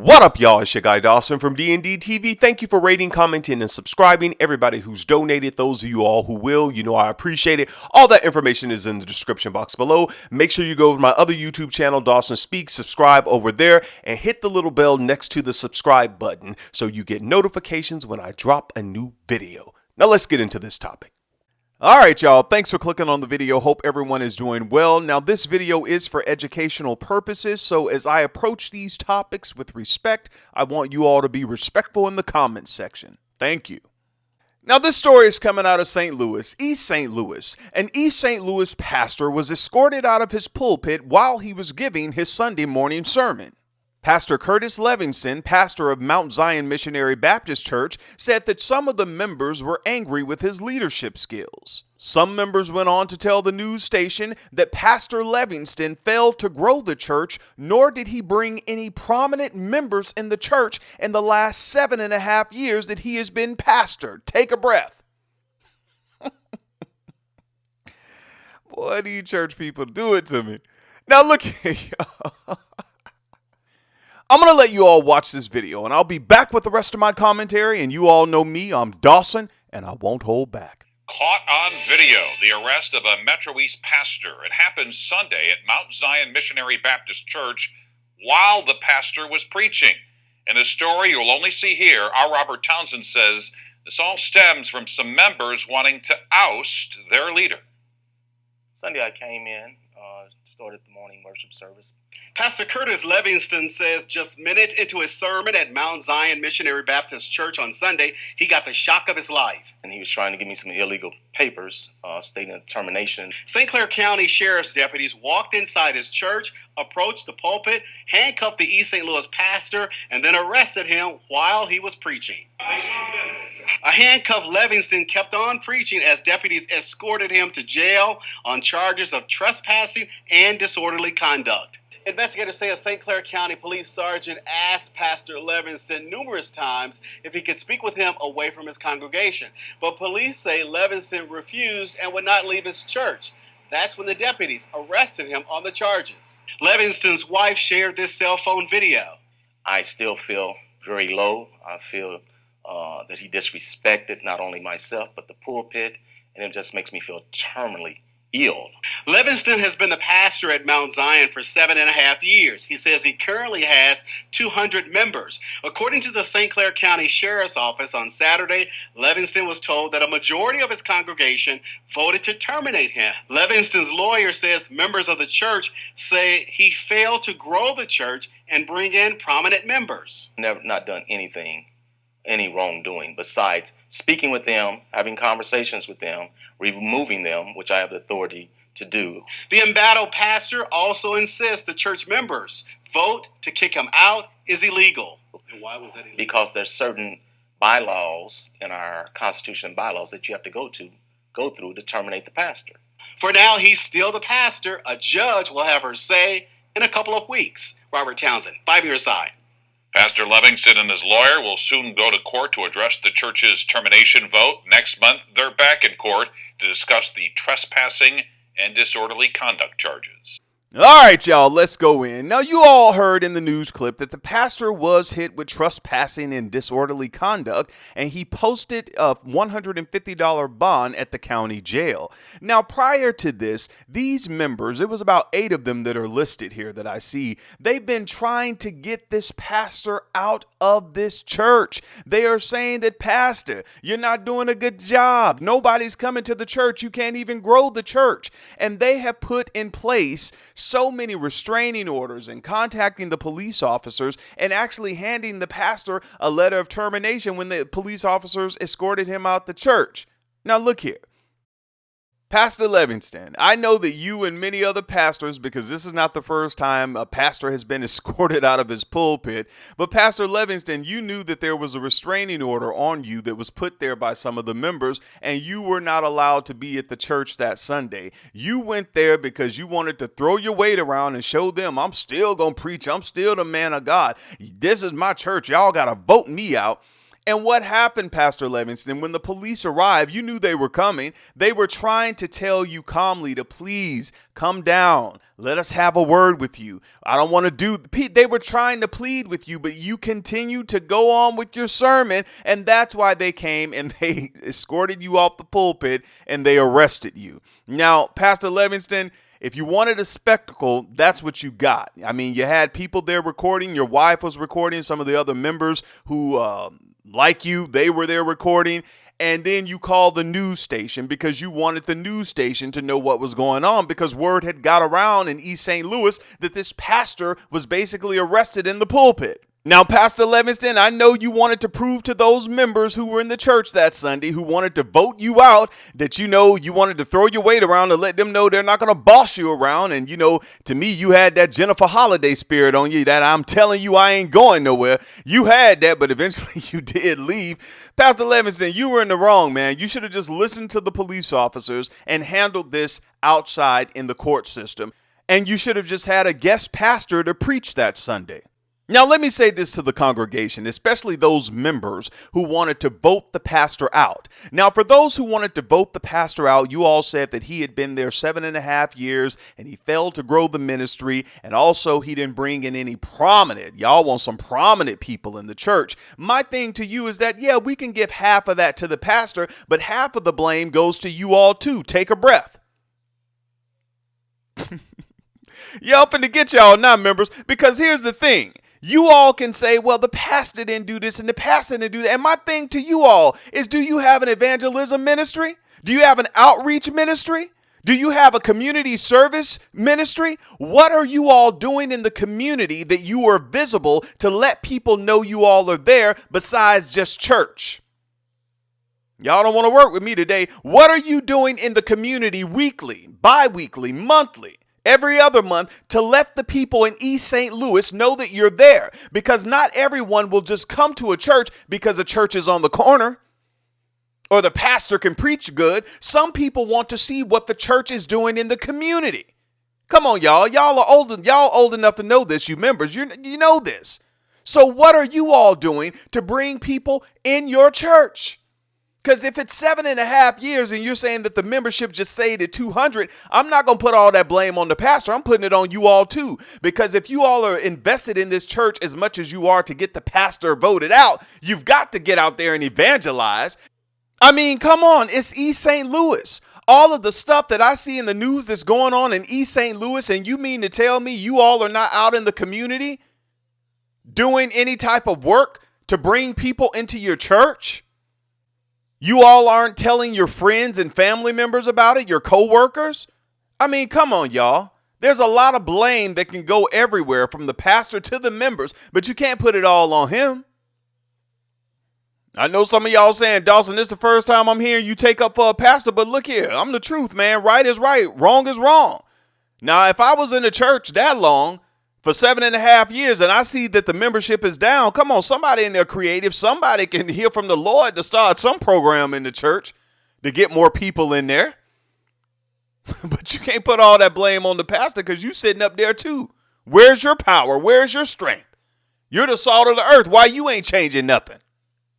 What up, y'all? It's your guy Dawson from D&D TV. Thank you for rating, commenting, and subscribing. Everybody who's donated, those of you all who will, you know I appreciate it. All that information is in the description box below. Make sure you go to my other YouTube channel, Dawson Speaks, subscribe over there, and hit the little bell next to the subscribe button so you get notifications when I drop a new video. Now let's get into this topic. Alright y'all, thanks for clicking on the video. Hope everyone is doing well. Now this video is for educational purposes, so as I approach these topics with respect, I want you all to be respectful in the comments section. Thank you. Now this story is coming out of St. Louis, East St. Louis. An East St. Louis pastor was escorted out of his pulpit while he was giving his Sunday morning sermon. Pastor Curtis Levingston, pastor of Mount Zion Missionary Baptist Church, said that some of the members were angry with his leadership skills. Some members went on to tell the news station that Pastor Levingston failed to grow the church, nor did he bring any prominent members in the church in the last 7.5 years that he has been pastor. Take a breath. Boy, these church people do it to me. Now look here, y'all. I'm going to let you all watch this video, and I'll be back with the rest of my commentary, and you all know me, I'm Dawson, and I won't hold back. Caught on video, the arrest of a Metro East pastor. It happened Sunday at Mount Zion Missionary Baptist Church while the pastor was preaching. In a story you'll only see here, our Robert Townsend says this all stems from some members wanting to oust their leader. Sunday I came in, started the morning worship service. Pastor Curtis Levingston says just minutes into his sermon at Mount Zion Missionary Baptist Church on Sunday, he got the shock of his life. And he was trying to give me some illegal papers stating a termination. St. Clair County Sheriff's deputies walked inside his church, approached the pulpit, handcuffed the East St. Louis pastor, and then arrested him while he was preaching. A handcuffed Levingston kept on preaching as deputies escorted him to jail on charges of trespassing and disorderly conduct. Investigators say a St. Clair County police sergeant asked Pastor Levingston numerous times if he could speak with him away from his congregation. But police say Levingston refused and would not leave his church. That's when the deputies arrested him on the charges. Levingston's wife shared this cell phone video. I still feel very low. I feel that he disrespected not only myself, but the pulpit, and it just makes me feel terminally ill. Levingston has been the pastor at Mount Zion for 7.5 years. He says he currently has 200 members. According to the St. Clair County Sheriff's Office on Saturday, Levingston was told that a majority of his congregation voted to terminate him. Levingston's lawyer says members of the church say he failed to grow the church and bring in prominent members. Never not done anything, any wrongdoing besides speaking with them, having conversations with them, removing them, which I have the authority to do. The embattled pastor also insists the church members vote to kick him out is illegal. And why was that illegal? Because there's certain bylaws in our Constitution bylaws that you have to go through to terminate the pastor. For now, he's still the pastor. A judge will have her say in a couple of weeks. Robert Townsend, 5 Your Side. Pastor Levingston and his lawyer will soon go to court to address the church's termination vote. Next month, they're back in court to discuss the trespassing and disorderly conduct charges. All right, y'all, let's go in. Now, you all heard in the news clip that the pastor was hit with trespassing and disorderly conduct, and he posted a $150 bond at the county jail. Now, prior to this, these members, it was about 8 of them that are listed here that I see, they've been trying to get this pastor out of this church. They are saying that, Pastor, you're not doing a good job. Nobody's coming to the church. You can't even grow the church. And they have put in place so many restraining orders and contacting the police officers and actually handing the pastor a letter of termination when the police officers escorted him out the church. Now look here. Pastor Levingston, I know that you and many other pastors, because this is not the first time a pastor has been escorted out of his pulpit, but Pastor Levingston, you knew that there was a restraining order on you that was put there by some of the members, and you were not allowed to be at the church that Sunday. You went there because you wanted to throw your weight around and show them, I'm still going to preach. I'm still the man of God. This is my church. Y'all got to vote me out. And what happened, Pastor Levingston, when the police arrived, you knew they were coming. They were trying to tell you calmly to please come down. Let us have a word with you. I don't want to do. They were trying to plead with you, but you continued to go on with your sermon. And that's why they came and they escorted you off the pulpit and they arrested you. Now, Pastor Levingston, if you wanted a spectacle, that's what you got. I mean, you had people there recording. Your wife was recording. Some of the other members who, like you, they were there recording. And then you called the news station because you wanted the news station to know what was going on, because word had got around in East St. Louis that this pastor was basically arrested in the pulpit. Now, Pastor Levingston, I know you wanted to prove to those members who were in the church that Sunday, who wanted to vote you out, that, you wanted to throw your weight around to let them know they're not going to boss you around. And, to me, you had that Jennifer Holiday spirit on you that I'm telling you I ain't going nowhere. You had that, but eventually you did leave. Pastor Levingston, you were in the wrong, man. You should have just listened to the police officers and handled this outside in the court system. And you should have just had a guest pastor to preach that Sunday. Now, let me say this to the congregation, especially those members who wanted to vote the pastor out. Now, for those who wanted to vote the pastor out, you all said that he had been there 7.5 years and he failed to grow the ministry. And also he didn't bring in any prominent. Y'all want some prominent people in the church. My thing to you is that, yeah, we can give half of that to the pastor, but half of the blame goes to you all too. Take a breath. Y'all finna get y'all now, members, because here's the thing. You all can say, well, the pastor didn't do this and the pastor didn't do that. And my thing to you all is, do you have an evangelism ministry? Do you have an outreach ministry? Do you have a community service ministry? What are you all doing in the community that you are visible to let people know you all are there besides just church? Y'all don't want to work with me today. What are you doing in the community weekly, bi-weekly, monthly? Every other month to let the people in East St. Louis know that you're there, because not everyone will just come to a church because a church is on the corner or the pastor can preach good. Some people want to see what the church is doing in the community. Come on, y'all. Y'all are old enough to know this, you members. You know this. So what are you all doing to bring people in your church? Because if it's 7.5 years and you're saying that the membership just stayed at 200, I'm not going to put all that blame on the pastor. I'm putting it on you all too. Because if you all are invested in this church as much as you are to get the pastor voted out, you've got to get out there and evangelize. I mean, come on, it's East St. Louis. All of the stuff that I see in the news that's going on in East St. Louis, and you mean to tell me you all are not out in the community doing any type of work to bring people into your church? You all aren't telling your friends and family members about it, your coworkers? I mean, come on, y'all. There's a lot of blame that can go everywhere from the pastor to the members, but you can't put it all on him. I know some of y'all saying, Dawson, this is the first time I'm hearing you take up for a pastor, but look here, I'm the truth, man. Right is right, wrong is wrong. Now, if I was in the church that long, for 7.5 years, and I see that the membership is down, come on, somebody in there creative, somebody can hear from the Lord to start some program in the church to get more people in there. But you can't put all that blame on the pastor because you sitting up there too. Where's your power? Where's your strength? You're the salt of the earth. Why you ain't changing nothing?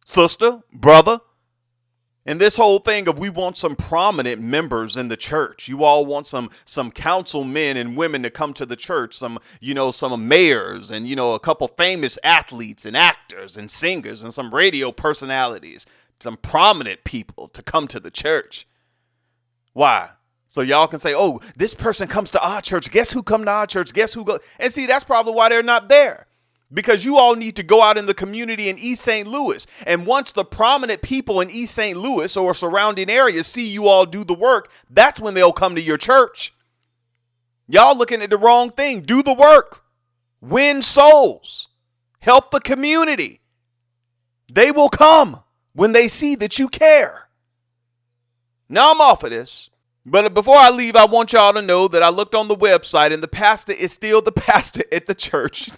Sister, brother. And this whole thing of we want some prominent members in the church. You all want some councilmen and women to come to the church, some mayors and, a couple famous athletes and actors and singers and some radio personalities, some prominent people to come to the church. Why? So y'all can say, oh, this person comes to our church. Guess who come to our church? Guess who go? And see, that's probably why they're not there. Because you all need to go out in the community in East St. Louis. And once the prominent people in East St. Louis or surrounding areas see you all do the work, that's when they'll come to your church. Y'all looking at the wrong thing. Do the work. Win souls. Help the community. They will come when they see that you care. Now I'm off of this. But before I leave, I want y'all to know that I looked on the website and the pastor is still the pastor at the church.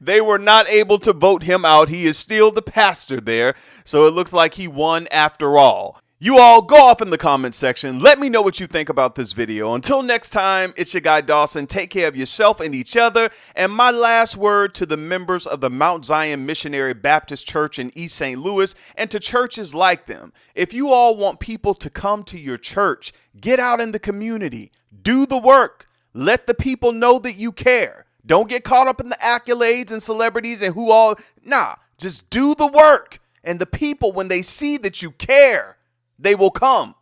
They were not able to vote him out. He is still the pastor there. So it looks like he won after all. You all go off in the comment section. Let me know what you think about this video. Until next time, it's your guy Dawson. Take care of yourself and each other. And my last word to the members of the Mount Zion Missionary Baptist Church in East St. Louis and to churches like them. If you all want people to come to your church, get out in the community. Do the work. Let the people know that you care. Don't get caught up in the accolades and celebrities and who all. Nah, just do the work. And the people, when they see that you care, they will come.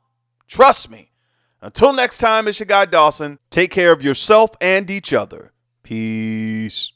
Trust me. Until next time, it's your guy Dawson. Take care of yourself and each other. Peace.